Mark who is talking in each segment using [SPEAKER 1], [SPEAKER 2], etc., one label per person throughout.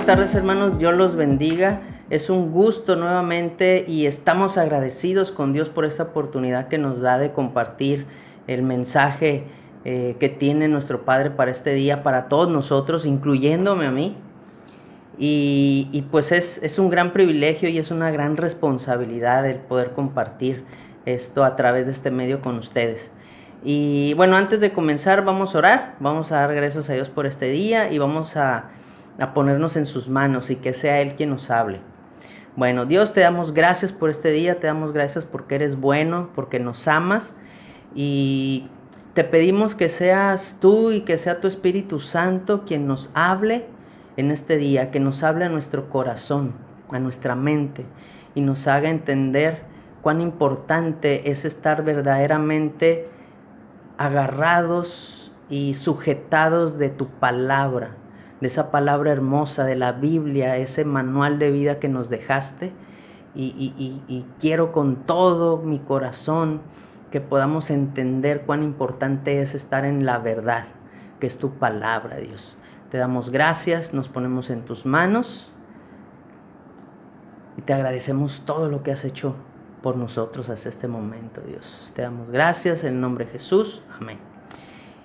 [SPEAKER 1] buenas tardes, hermanos, Dios los bendiga. Es un gusto nuevamente y estamos agradecidos con Dios por esta oportunidad que nos da de compartir el mensaje que tiene nuestro Padre para este día, para todos nosotros, incluyéndome a mí. Y pues es un gran privilegio y es una gran responsabilidad el poder compartir esto a través de este medio con ustedes. Y bueno, antes de comenzar vamos a orar, vamos a dar gracias a Dios por este día y vamos a ponernos en sus manos y que sea Él quien nos hable. Bueno, Dios, te damos gracias por este día, te damos gracias porque eres bueno, porque nos amas y te pedimos que seas tú y que sea tu Espíritu Santo quien nos hable en este día, que nos hable a nuestro corazón, a nuestra mente y nos haga entender cuán importante es estar verdaderamente agarrados y sujetados de tu palabra, de esa palabra hermosa de la Biblia, ese manual de vida que nos dejaste. Y quiero con todo mi corazón que podamos entender cuán importante es estar en la verdad, que es tu palabra, Dios. Te damos gracias, nos ponemos en tus manos y te agradecemos todo lo que has hecho por nosotros hasta este momento, Dios. Te damos gracias en el nombre de Jesús. Amén.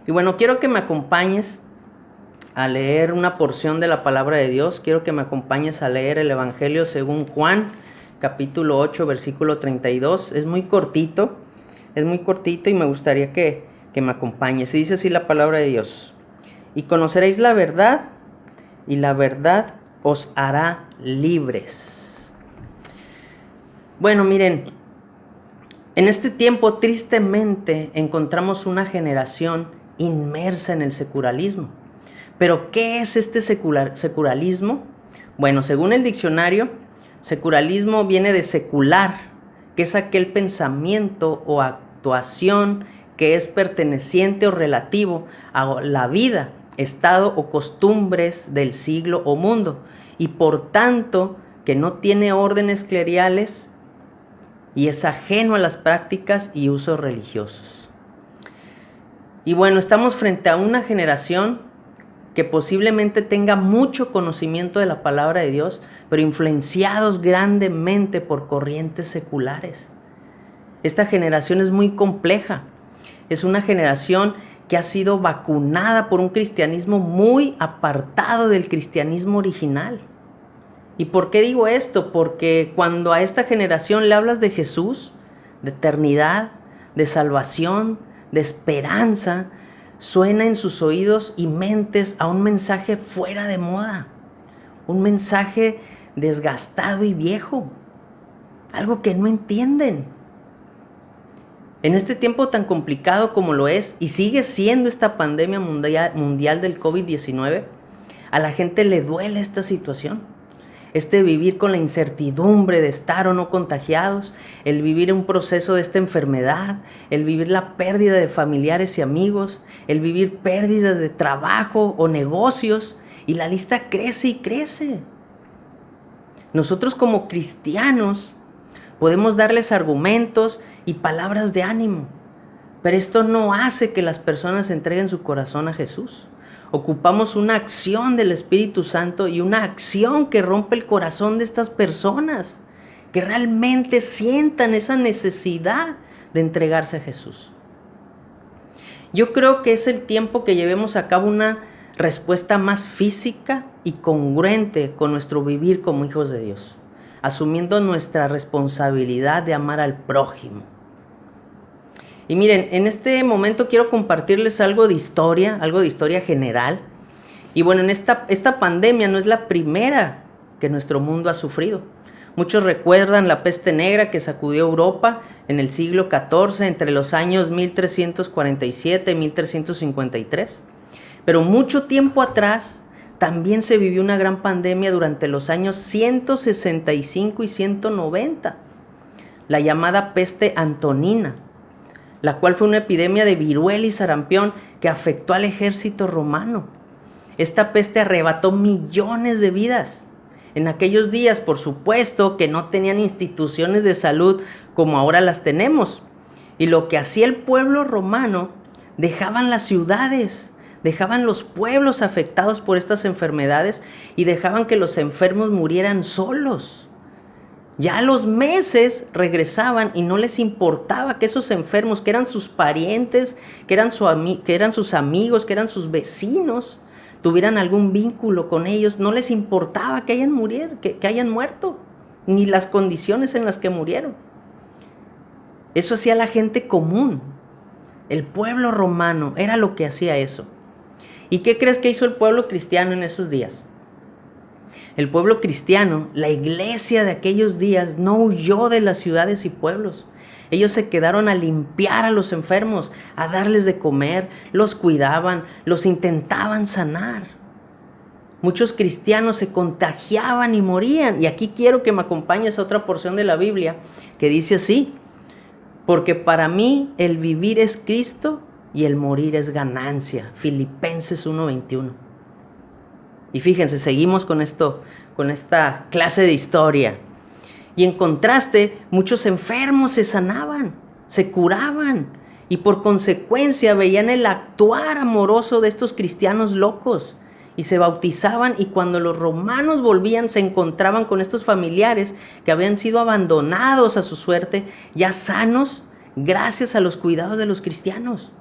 [SPEAKER 1] Y bueno, quiero que me acompañes a leer una porción de la palabra de Dios. Quiero que me acompañes a leer el Evangelio según Juan, capítulo 8, versículo 32. Es muy cortito y me gustaría que me acompañes. Y dice así la palabra de Dios: y conoceréis la verdad, y la verdad os hará libres. Bueno, miren, en este tiempo tristemente encontramos una generación inmersa en el secularismo. Pero, ¿qué es este secularismo? Bueno, según el diccionario, secularismo viene de secular, que es aquel pensamiento o actuación que es perteneciente o relativo a la vida, estado o costumbres del siglo o mundo, y por tanto que no tiene órdenes cleriales y es ajeno a las prácticas y usos religiosos. Y bueno, estamos frente a una generación que posiblemente tenga mucho conocimiento de la palabra de Dios, pero influenciados grandemente por corrientes seculares. Esta generación es muy compleja. Es una generación que ha sido vacunada por un cristianismo muy apartado del cristianismo original. ¿Y por qué digo esto? Porque cuando a esta generación le hablas de Jesús, de eternidad, de salvación, de esperanza, suena en sus oídos y mentes a un mensaje fuera de moda, un mensaje desgastado y viejo, algo que no entienden. En este tiempo tan complicado como lo es y sigue siendo esta pandemia mundial del COVID-19, a la gente le duele esta situación. Vivir con la incertidumbre de estar o no contagiados, el vivir un proceso de esta enfermedad, el vivir la pérdida de familiares y amigos, el vivir pérdidas de trabajo o negocios, y la lista crece y crece. Nosotros como cristianos podemos darles argumentos y palabras de ánimo, pero esto no hace que las personas entreguen su corazón a Jesús. Ocupamos una acción del Espíritu Santo y una acción que rompe el corazón de estas personas, que realmente sientan esa necesidad de entregarse a Jesús. Yo creo que es el tiempo que llevemos a cabo una respuesta más física y congruente con nuestro vivir como hijos de Dios, asumiendo nuestra responsabilidad de amar al prójimo. Y miren, en este momento quiero compartirles algo de historia general. Y bueno, esta pandemia no es la primera que nuestro mundo ha sufrido. Muchos recuerdan la peste negra que sacudió Europa en el siglo XIV, entre los años 1347 y 1353. Pero mucho tiempo atrás también se vivió una gran pandemia durante los años 165 y 190, la llamada peste antonina, la cual fue una epidemia de viruela y sarampión que afectó al ejército romano. Esta peste arrebató millones de vidas. En aquellos días, por supuesto, que no tenían instituciones de salud como ahora las tenemos. Y lo que hacía el pueblo romano, dejaban las ciudades, dejaban los pueblos afectados por estas enfermedades y dejaban que los enfermos murieran solos. Ya a los meses regresaban y no les importaba que esos enfermos, que eran sus parientes, que eran sus amigos, que eran sus vecinos, tuvieran algún vínculo con ellos. No les importaba que hayan muerto, ni las condiciones en las que murieron. Eso hacía la gente común. El pueblo romano era lo que hacía eso. ¿Y qué crees que hizo el pueblo cristiano en esos días? El pueblo cristiano, la iglesia de aquellos días, no huyó de las ciudades y pueblos. Ellos se quedaron a limpiar a los enfermos, a darles de comer, los cuidaban, los intentaban sanar. Muchos cristianos se contagiaban y morían. Y aquí quiero que me acompañes a otra porción de la Biblia que dice así: porque para mí el vivir es Cristo y el morir es ganancia. Filipenses 1:21. Y fíjense, seguimos con esta clase de historia. Y en contraste, muchos enfermos se sanaban, se curaban, y por consecuencia veían el actuar amoroso de estos cristianos locos, y se bautizaban, y cuando los romanos volvían se encontraban con estos familiares que habían sido abandonados a su suerte, ya sanos, gracias a los cuidados de los cristianos.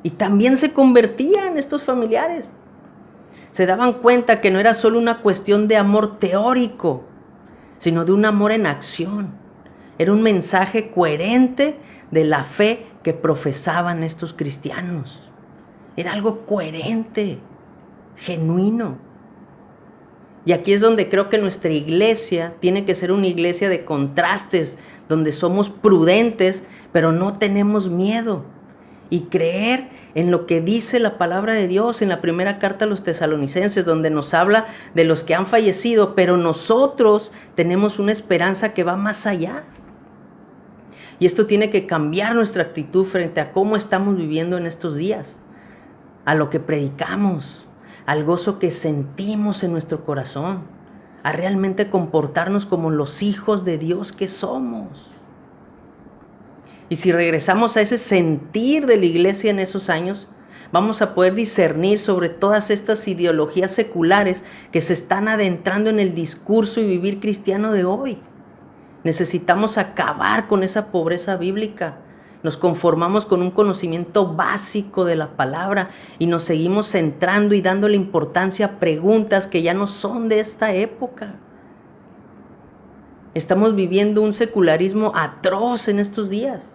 [SPEAKER 1] Y también se convertían estos familiares. Se daban cuenta que no era solo una cuestión de amor teórico, sino de un amor en acción. Era un mensaje coherente de la fe que profesaban estos cristianos. Era algo coherente, genuino. Y aquí es donde creo que nuestra iglesia tiene que ser una iglesia de contrastes, donde somos prudentes, pero no tenemos miedo. Y creer en lo que dice la palabra de Dios en la primera carta a los tesalonicenses, donde nos habla de los que han fallecido, pero nosotros tenemos una esperanza que va más allá. Y esto tiene que cambiar nuestra actitud frente a cómo estamos viviendo en estos días, a lo que predicamos, al gozo que sentimos en nuestro corazón, a realmente comportarnos como los hijos de Dios que somos. Y si regresamos a ese sentir de la iglesia en esos años, vamos a poder discernir sobre todas estas ideologías seculares que se están adentrando en el discurso y vivir cristiano de hoy. Necesitamos acabar con esa pobreza bíblica. Nos conformamos con un conocimiento básico de la palabra y nos seguimos centrando y dándole importancia a preguntas que ya no son de esta época. Estamos viviendo un secularismo atroz en estos días.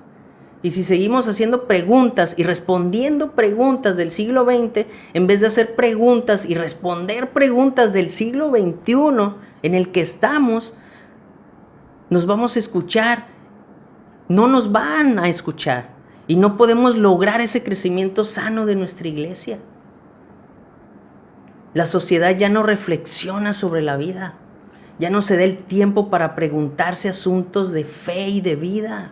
[SPEAKER 1] Y si seguimos haciendo preguntas y respondiendo preguntas del siglo XX, en vez de hacer preguntas y responder preguntas del siglo XXI en el que estamos, nos vamos a escuchar, no nos van a escuchar y no podemos lograr ese crecimiento sano de nuestra iglesia. La sociedad ya no reflexiona sobre la vida, ya no se da el tiempo para preguntarse asuntos de fe y de vida.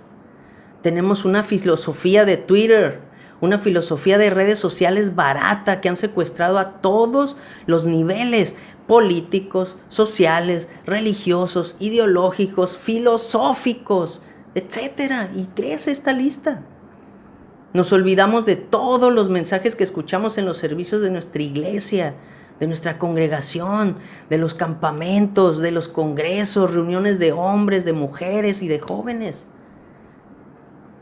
[SPEAKER 1] Tenemos una filosofía de Twitter, una filosofía de redes sociales barata que han secuestrado a todos los niveles políticos, sociales, religiosos, ideológicos, filosóficos, etc. Y crece esta lista. Nos olvidamos de todos los mensajes que escuchamos en los servicios de nuestra iglesia, de nuestra congregación, de los campamentos, de los congresos, reuniones de hombres, de mujeres y de jóvenes.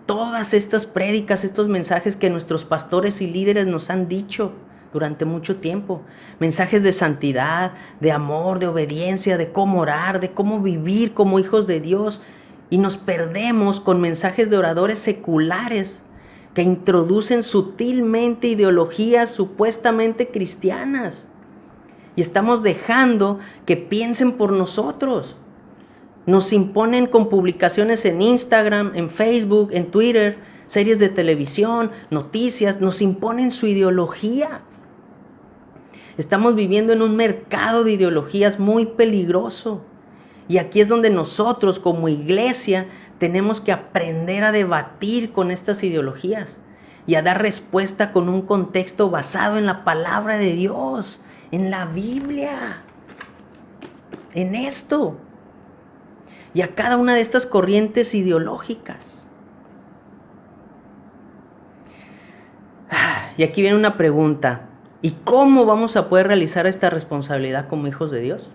[SPEAKER 1] Todas estas prédicas, estos mensajes que nuestros pastores y líderes nos han dicho durante mucho tiempo. Mensajes de santidad, de amor, de obediencia, de cómo orar, de cómo vivir como hijos de Dios. Y nos perdemos con mensajes de oradores seculares que introducen sutilmente ideologías supuestamente cristianas. Y estamos dejando que piensen por nosotros. Nos imponen con publicaciones en Instagram, en Facebook, en Twitter, series de televisión, noticias, nos imponen su ideología. Estamos viviendo en un mercado de ideologías muy peligroso. Y aquí es donde nosotros como iglesia tenemos que aprender a debatir con estas ideologías y a dar respuesta con un contexto basado en la palabra de Dios, en la Biblia, en esto. Y a cada una de estas corrientes ideológicas. Y aquí viene una pregunta. ¿Y cómo vamos a poder realizar esta responsabilidad como hijos de Dios?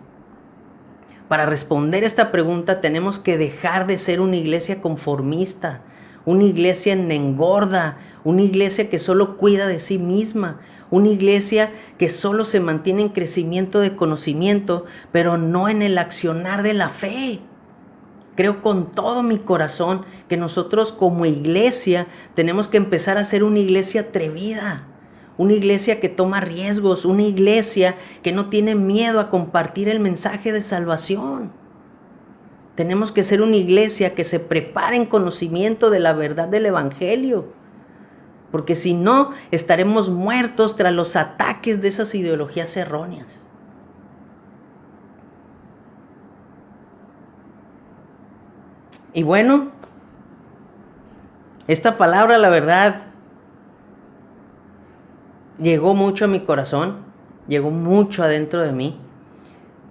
[SPEAKER 1] Para responder esta pregunta tenemos que dejar de ser una iglesia conformista, una iglesia engorda, una iglesia que solo cuida de sí misma, una iglesia que solo se mantiene en crecimiento de conocimiento, pero no en el accionar de la fe. Creo con todo mi corazón que nosotros como iglesia tenemos que empezar a ser una iglesia atrevida, una iglesia que toma riesgos, una iglesia que no tiene miedo a compartir el mensaje de salvación. Tenemos que ser una iglesia que se prepare en conocimiento de la verdad del Evangelio, porque si no, estaremos muertos tras los ataques de esas ideologías erróneas. Y bueno, esta palabra, la verdad, llegó mucho a mi corazón, llegó mucho adentro de mí.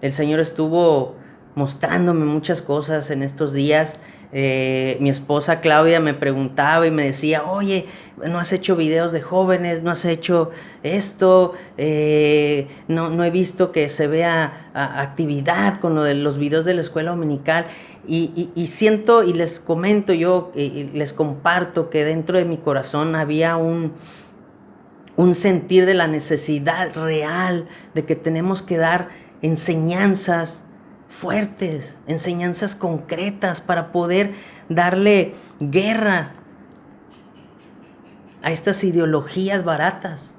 [SPEAKER 1] El Señor estuvo mostrándome muchas cosas en estos días. Mi esposa Claudia me preguntaba y me decía, oye, ¿no has hecho videos de jóvenes? ¿No has hecho esto? No he visto que se vea actividad con lo de los videos de la escuela dominical. Y siento y les comento yo, y les comparto que dentro de mi corazón había un sentir de la necesidad real de que tenemos que dar enseñanzas fuertes, enseñanzas concretas para poder darle guerra a estas ideologías baratas.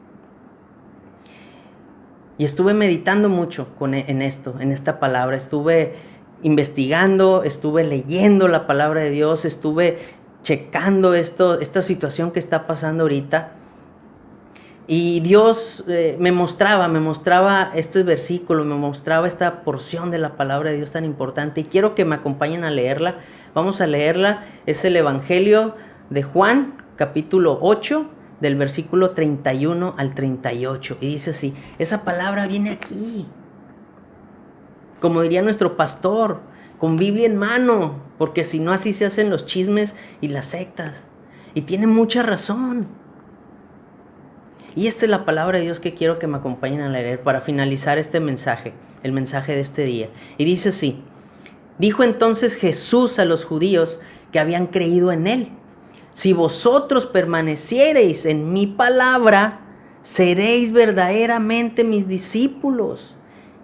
[SPEAKER 1] Y estuve meditando mucho en esto, en esta palabra. Estuve investigando, estuve leyendo la palabra de Dios, estuve checando esta situación que está pasando ahorita. Y Dios me mostraba este versículo, me mostraba esta porción de la palabra de Dios tan importante. Y quiero que me acompañen a leerla. Vamos a leerla. Es el Evangelio de Juan, capítulo 8, del versículo 31 al 38. Y dice así, esa palabra viene aquí. Como diría nuestro pastor, con Biblia en mano, porque si no así se hacen los chismes y las sectas. Y tiene mucha razón. Y esta es la palabra de Dios que quiero que me acompañen a leer para finalizar este mensaje, el mensaje de este día. Y dice así, dijo entonces Jesús a los judíos que habían creído en él, si vosotros permaneciereis en mi palabra, seréis verdaderamente mis discípulos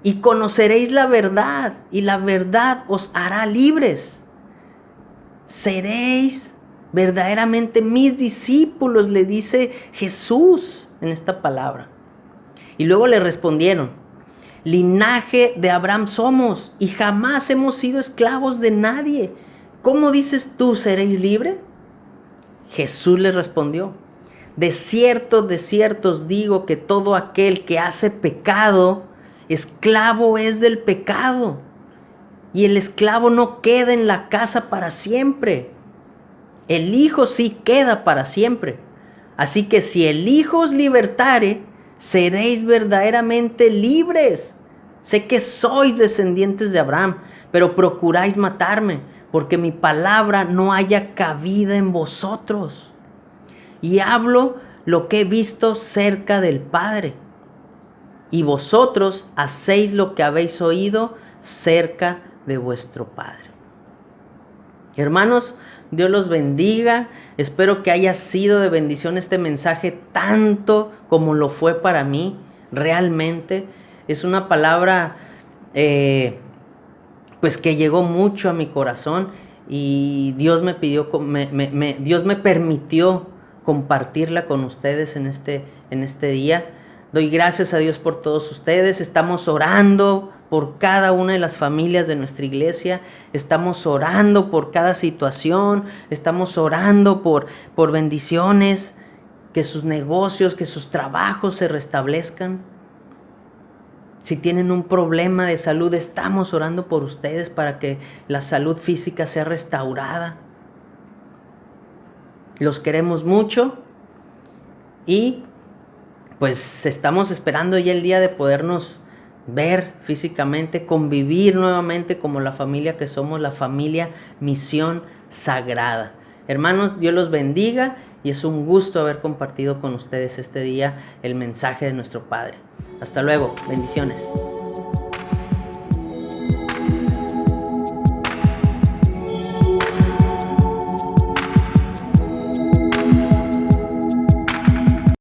[SPEAKER 1] y conoceréis la verdad y la verdad os hará libres. Seréis verdaderamente mis discípulos, le dice Jesús en esta palabra. Y luego le respondieron, linaje de Abraham somos y jamás hemos sido esclavos de nadie. ¿Cómo dices tú, seréis libres? Jesús les respondió, de cierto os digo que todo aquel que hace pecado, esclavo es del pecado. Y el esclavo no queda en la casa para siempre. El Hijo sí queda para siempre. Así que si el Hijo os libertare, seréis verdaderamente libres. Sé que sois descendientes de Abraham, pero procuráis matarme, porque mi palabra no haya cabida en vosotros. Y hablo lo que he visto cerca del Padre. Y vosotros hacéis lo que habéis oído cerca de vuestro Padre. Hermanos, Dios los bendiga. Espero que haya sido de bendición este mensaje tanto como lo fue para mí. Realmente es una palabra pues que llegó mucho a mi corazón y Dios me pidió, Dios me permitió compartirla con ustedes en este día. Doy gracias a Dios por todos ustedes. Estamos orando por cada una de las familias de nuestra iglesia, estamos orando por cada situación, estamos orando por bendiciones, que sus negocios, que sus trabajos se restablezcan. Si tienen un problema de salud, estamos orando por ustedes para que la salud física sea restaurada. Los queremos mucho y pues estamos esperando ya el día de podernos ver físicamente, convivir nuevamente como la familia que somos, la familia Misión Sagrada. Hermanos, Dios los bendiga y es un gusto haber compartido con ustedes este día el mensaje de nuestro Padre. Hasta luego, bendiciones.